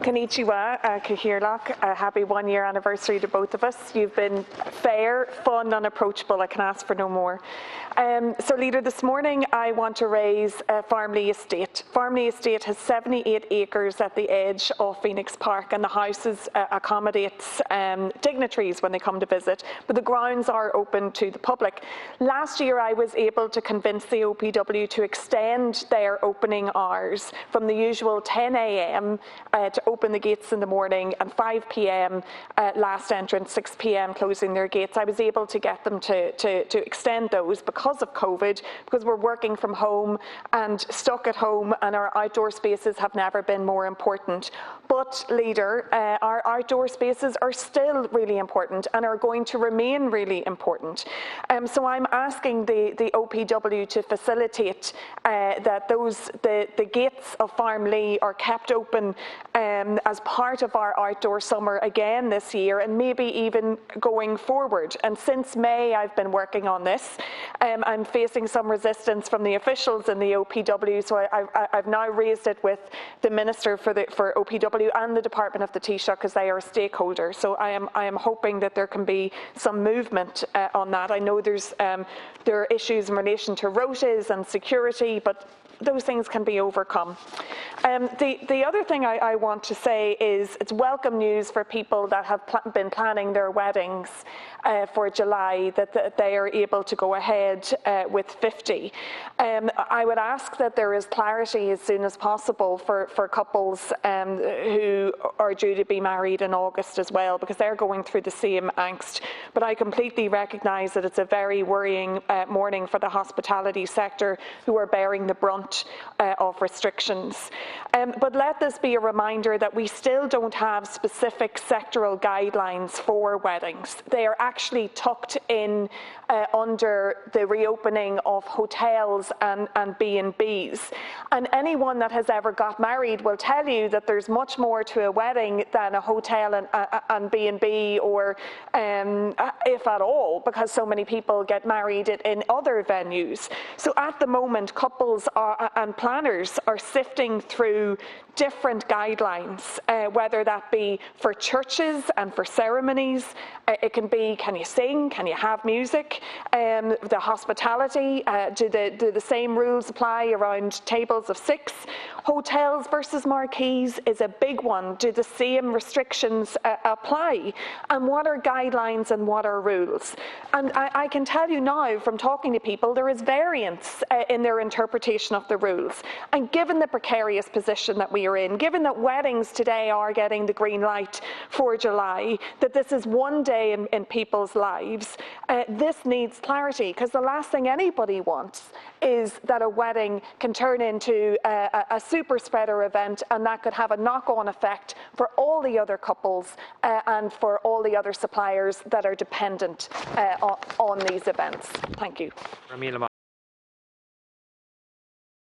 Konnichiwa, Kahirlach. Happy 1-year anniversary to both of us. You've been fair, fun and approachable. I can ask for no more. So, Leader, this morning I want to raise Farmley Estate. Farmley Estate has 78 acres at the edge of Phoenix Park, and the houses accommodates dignitaries when they come to visit, but the grounds are open to the public. Last year I was able to convince the OPW to extend their opening hours from the usual 10 a.m. To open the gates in the morning, and 5 p.m. Last entrance, 6 p.m. closing their gates. I was able to get them to extend those because of COVID, because we're working from home and stuck at home, and our outdoor spaces have never been more important. But, Leader, our outdoor spaces are still really important and are going to remain really important. So I'm asking the OPW to facilitate that the gates of Farmley are kept open as part of our outdoor summer again this year, and maybe even going forward. And since May I've been working on this. I'm facing some resistance from the officials in the OPW, so I've now raised it with the Minister for OPW and the Department of the Taoiseach, because they are a stakeholder. So I am hoping that there can be some movement on that. I know there are issues in relation to rotas and security, but those things can be overcome. The other thing I want to say is it's welcome news for people that have been planning their weddings for July, that they are able to go ahead with 50. I would ask that there is clarity as soon as possible for couples who are due to be married in August as well, because they're going through the same angst. But I completely recognise that it's a very worrying morning for the hospitality sector, who are bearing the brunt of restrictions. But let this be a reminder that we still don't have specific sectoral guidelines for weddings. They are actually tucked in under the reopening of hotels and B&Bs. And anyone that has ever got married will tell you that there's much more to a wedding than a hotel and B&B, or if at all, because so many people get married in other venues. So at the moment, couples and planners are sifting through different guidelines, whether that be for churches and for ceremonies. It can be, can you sing, can you have music? The hospitality, do the same rules apply around tables of 6? Hotels versus marquees is a big one. Do the same restrictions apply? And what are guidelines and what are rules? And I can tell you now, from talking to people, there is variance in their interpretation of the rules. And given the precarious position that we are in, given that weddings today are getting the green light for July, that this is one day in people's lives, this needs clarity, because the last thing anybody wants is that a wedding can turn into a super spreader event, and that could have a knock-on effect for all the other couples and for all the other suppliers that are dependent on these events. Thank you.